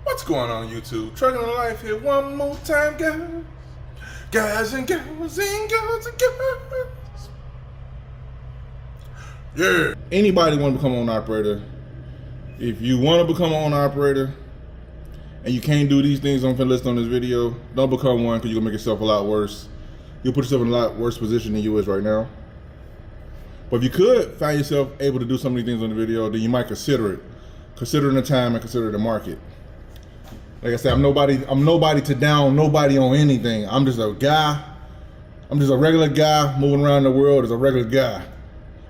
What's going on YouTube? Trucking in Life here one more time, guys. Guys and girls and girls and girls. Yeah. Anybody want to become an owner operator? If you want to become an owner operator and you can't do these things I'm finna list on this video, don't become one because you're gonna make yourself a lot worse. You'll put yourself in a lot worse position than you is right now. But if you could find yourself able to do some of these things on the video, then you might consider it. Consider the time and consider the market. Like I said, I'm nobody to down nobody on anything. I'm just a guy. I'm just a regular guy moving around the world as a regular guy. I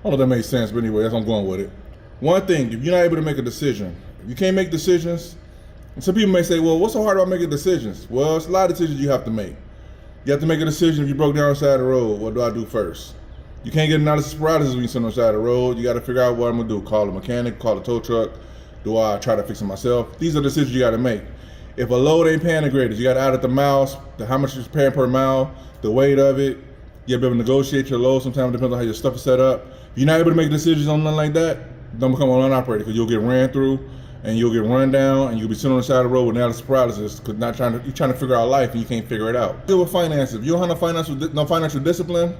don't know if that makes sense, but anyway, that's how I'm going with it. One thing, if you're not able to make a decision, if you can't make decisions, and some people may say, well, what's so hard about making decisions? Well, it's a lot of decisions you have to make. You have to make a decision if you broke down on the side of the road, what do I do first? You can't get analysis paralysis when you sit on the side of the road. You got to figure out what I'm gonna do. Call a mechanic, call a tow truck. Do I try to fix it myself? These are decisions you got to make. If a load ain't paying the greatest, you got to add up the miles, how much you're paying per mile, the weight of it. You got to be able to negotiate your load. Sometimes it depends on how your stuff is set up. If you're not able to make decisions on nothing like that, don't become an owner operator because you'll get ran through and you'll get run down and you'll be sitting on the side of the road with analysis paralysis because you're trying to figure out life and you can't figure it out. Deal with finances. If you don't have no financial discipline,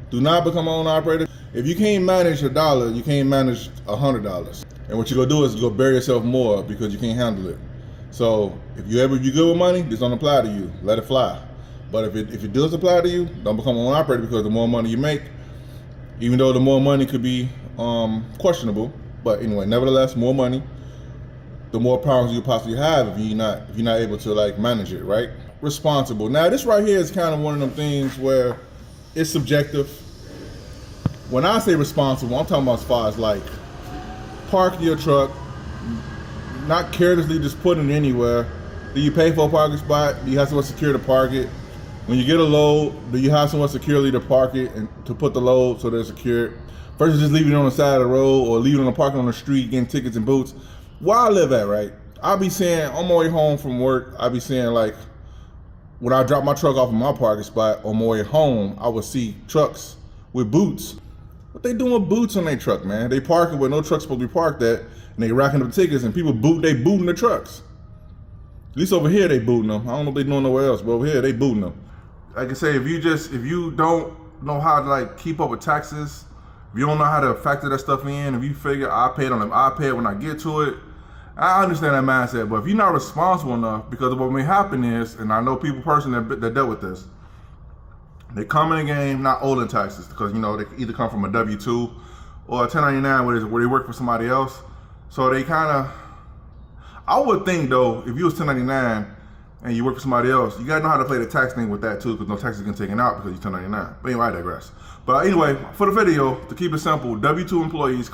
do not become an owner operator. If you can't manage $1, you can't manage $100. And what you're gonna do is you're gonna bury yourself more because you can't handle it. So if you're good with money, this don't apply to you. Let it fly. But if it does apply to you, don't become an operator because the more money you make, even though the more money could be questionable, but anyway, nevertheless, more money, the more problems you possibly have if you're not able to like manage it, right? Responsible. Now this right here is kind of one of them things where it's subjective. When I say responsible, I'm talking about as far as like parking your truck, not carelessly just putting it anywhere. Do you pay for a parking spot? Do you have someone secure to park it? When you get a load, do you have someone securely to park it and to put the load so they're secured? Versus just leaving it on the side of the road or leaving it on the parking on the street, getting tickets and boots. Where I live at, right? I'll be saying, on my way home from work, I'll be saying like, when I drop my truck off in my parking spot on my way home, I would see trucks with boots. What they doing with boots on their truck, man? They parking where no truck's supposed to be parked at, and they racking up tickets, and people booting the trucks. At least over here they booting them. I don't know if they doing nowhere else, but over here they booting them. Like I say, if you don't know how to like keep up with taxes, if you don't know how to factor that stuff in, if you figure I pay it when I get to it, I understand that mindset. But if you're not responsible enough, because what may happen is, and I know people personally that dealt with this, they come in the game not owing taxes because you know they either come from a W-2 or a 1099 where they work for somebody else. So they kind of, I would think though, if you was 1099 and you work for somebody else, you gotta know how to play the tax thing with that too, because no taxes get taken out because you're 1099. But anyway, I digress. But anyway, for the video, to keep it simple, W-2 employees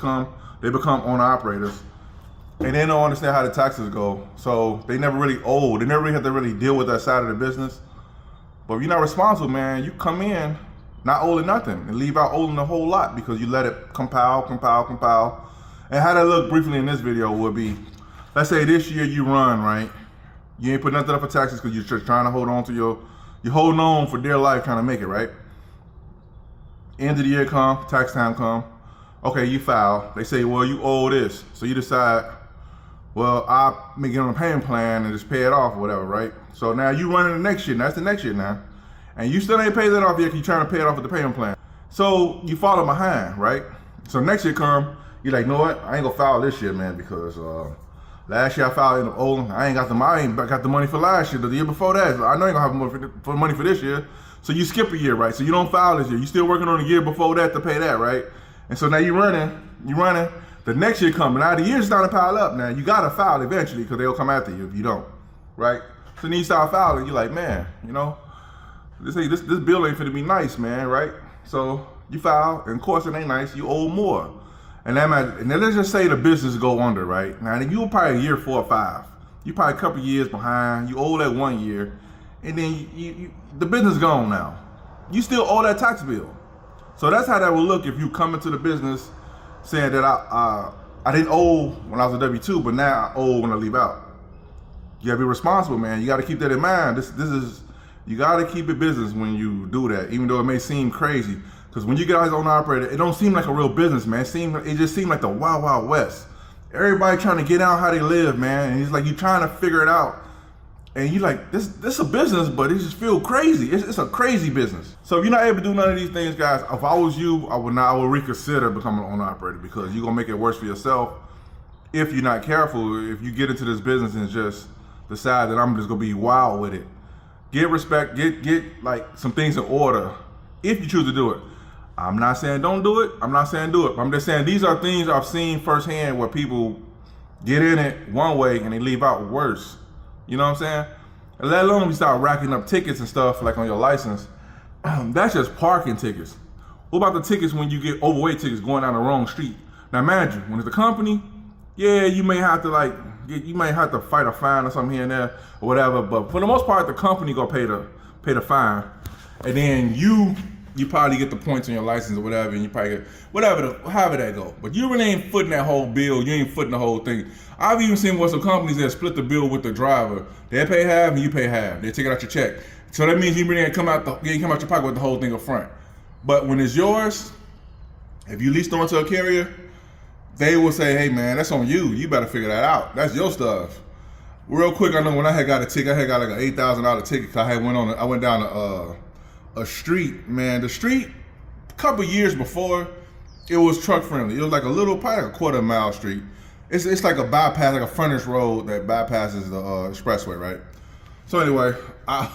they become owner operators, and they don't understand how the taxes go. So they never really owe. They never really have to really deal with that side of the business. But if you're not responsible, man, you come in not owing nothing and leave out owing a whole lot because you let it compile. And how that look briefly in this video would be, let's say this year you run, right? You ain't put nothing up for taxes because you're just trying to hold on to you're holding on for dear life trying to make it, right? End of the year come, tax time come. Okay, you file. They say, well, you owe this. So you decide, well, I may get on a payment plan and just pay it off or whatever, right? So now you running the next year, and that's the next year now. And you still ain't paid that off yet because you're trying to pay it off with the payment plan. So you falling behind, right? So next year come, you're like, you know what? I ain't gonna file this year, man, because last year I filed in the old. I ain't got the money for last year, the year before that. So I know I ain't gonna have money for this year. So you skip a year, right? So you don't file this year. You still working on the year before that to pay that, right? And so now you're running. The next year coming. Now the year's starting to pile up. Now you gotta file eventually because they'll come after you if you don't, right? So then you start filing. You're like, man, you know, this bill ain't finna be nice, man, right? So you file, and of course it ain't nice. You owe more, and then let's just say the business go under, right? Now you were probably a year 4 or 5. You probably a couple years behind. You owe that 1 year, and then the business gone now. You still owe that tax bill. So that's how that would look if you come into the business saying that I didn't owe when I was a W-2, but now I owe when I leave out. You gotta be responsible, man. You gotta keep that in mind. You gotta keep it business when you do that, even though it may seem crazy. Because when you get out as an owner operator, it don't seem like a real business, man. It just seemed like the wild, wild west. Everybody trying to get out how they live, man. And he's like, you trying to figure it out. And you like, this is a business, but it just feel crazy. It's a crazy business. So if you're not able to do none of these things, guys, if I was you, I would reconsider becoming an owner operator, because you're gonna make it worse for yourself if you're not careful. If you get into this business and just decide that I'm just gonna be wild with it. Get respect, get like some things in order if you choose to do it. I'm not saying don't do it. I'm not saying do it. I'm just saying these are things I've seen firsthand where people get in it one way and they leave out worse. You know what I'm saying? And let alone you start racking up tickets and stuff like on your license. That's just parking tickets. What about the tickets when you get overweight tickets going down the wrong street? Now imagine when it's a company, yeah, you may have to you may have to fight a fine or something here and there or whatever. But for the most part, the company gonna pay the fine, and then you probably get the points on your license or whatever, and you probably get however that go. But you really ain't footing that whole bill. You ain't footing the whole thing. I've even seen some companies that split the bill with the driver. They pay half and you pay half. They take it out your check. So that means you really ain't come out your pocket with the whole thing up front. But when it's yours, if you leased onto a carrier, they will say, hey man, that's on you. You better figure that out. That's your stuff. Real quick, I know when I had got a ticket, I had got like an $8,000 ticket, because I went down a street, man. The street, a couple years before, it was truck friendly. It was like probably like a quarter-mile street. It's like a bypass, like a frontage road that bypasses the expressway, right? So anyway, I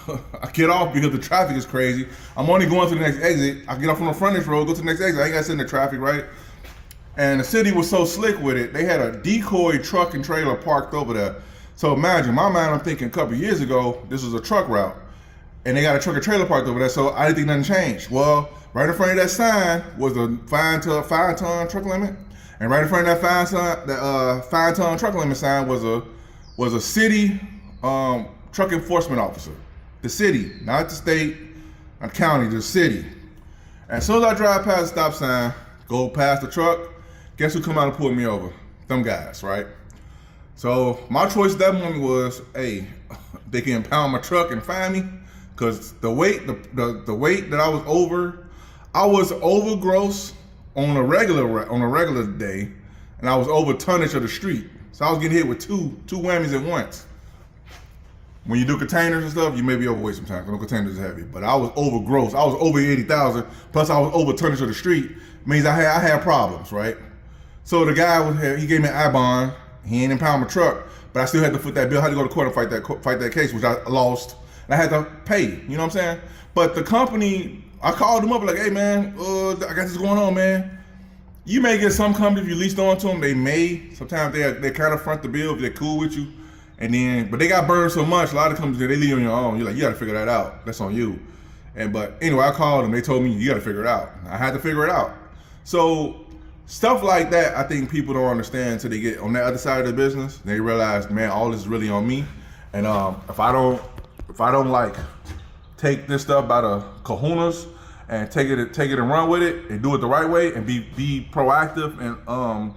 get off because the traffic is crazy. I'm only going to the next exit. I get off on the frontage road, go to the next exit. I ain't got to sit in the traffic, right? And the city was so slick with it, they had a decoy truck and trailer parked over there. So imagine, my mind, I'm thinking a couple years ago, this was a truck route, and they got a truck and trailer parked over there, so I didn't think nothing changed. Well, right in front of that sign was a 5-ton truck limit, and right in front of that 5-ton truck limit sign was a city truck enforcement officer. The city, not the state, not county, the city. And as soon as I drive past the stop sign, go past the truck, guess who come out and pull me over? Them guys, right? So my choice at that moment was, hey, they can impound my truck and fine me, because the weight that I was over gross on a regular day, and I was over tonnage of the street. So I was getting hit with two whammies at once. When you do containers and stuff, you may be overweight sometimes, because no containers is heavy. But I was over gross. I was over 80,000, plus I was over tonnage of the street. Means I had problems, right? So the guy he gave me an I-bond. He ain't impound my truck, but I still had to foot that bill. I had to go to court and fight that case, which I lost. And I had to pay. You know what I'm saying? But the company, I called them up like, hey man, I got this going on, man. You may get some company if you leased on to them. They may. Sometimes they kind of front the bill if they're cool with you. But they got burned so much. A lot of companies, they leave you on your own. You're like, you got to figure that out. That's on you. But anyway, I called them. They told me you got to figure it out. I had to figure it out. So stuff like that, I think people don't understand until they get on that other side of the business. They realize, man, all this is really on me. And if I don't like take this stuff by the kahunas and take it and run with it and do it the right way and be proactive, and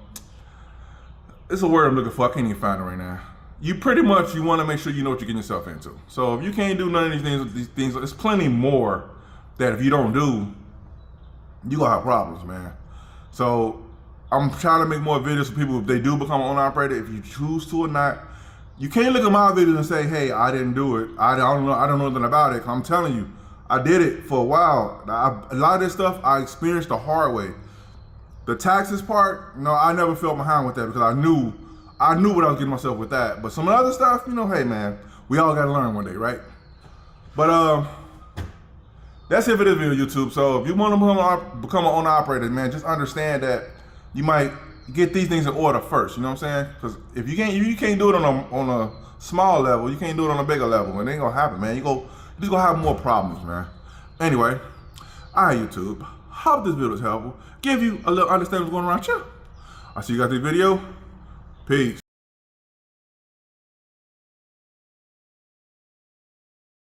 it's a word I'm looking for. I can't even find it right now. You want to make sure you know what you're getting yourself into. So if you can't do none of these things, there's plenty more that if you don't do, you gonna have problems, man. So I'm trying to make more videos for people if they do become an owner operator, if you choose to or not. You can't look at my videos and say, hey, I didn't do it. I don't know nothing about it. I'm telling you, I did it for a while. A lot of this stuff I experienced the hard way. The taxes part, no, I never felt behind with that, because I knew what I was getting myself with that. But some of the other stuff, hey man, we all gotta learn one day, right? But that's it for this video, YouTube. So if you want to become an owner operator, man, just understand that you might get these things in order first. You know what I'm saying? Because if you can't do it on a small level, you can't do it on a bigger level. It ain't gonna happen, man. You're just gonna have more problems, man. Anyway, all right, YouTube. Hope this video was helpful. Give you a little understanding of what's going on around you. I'll see you guys in this video. Peace.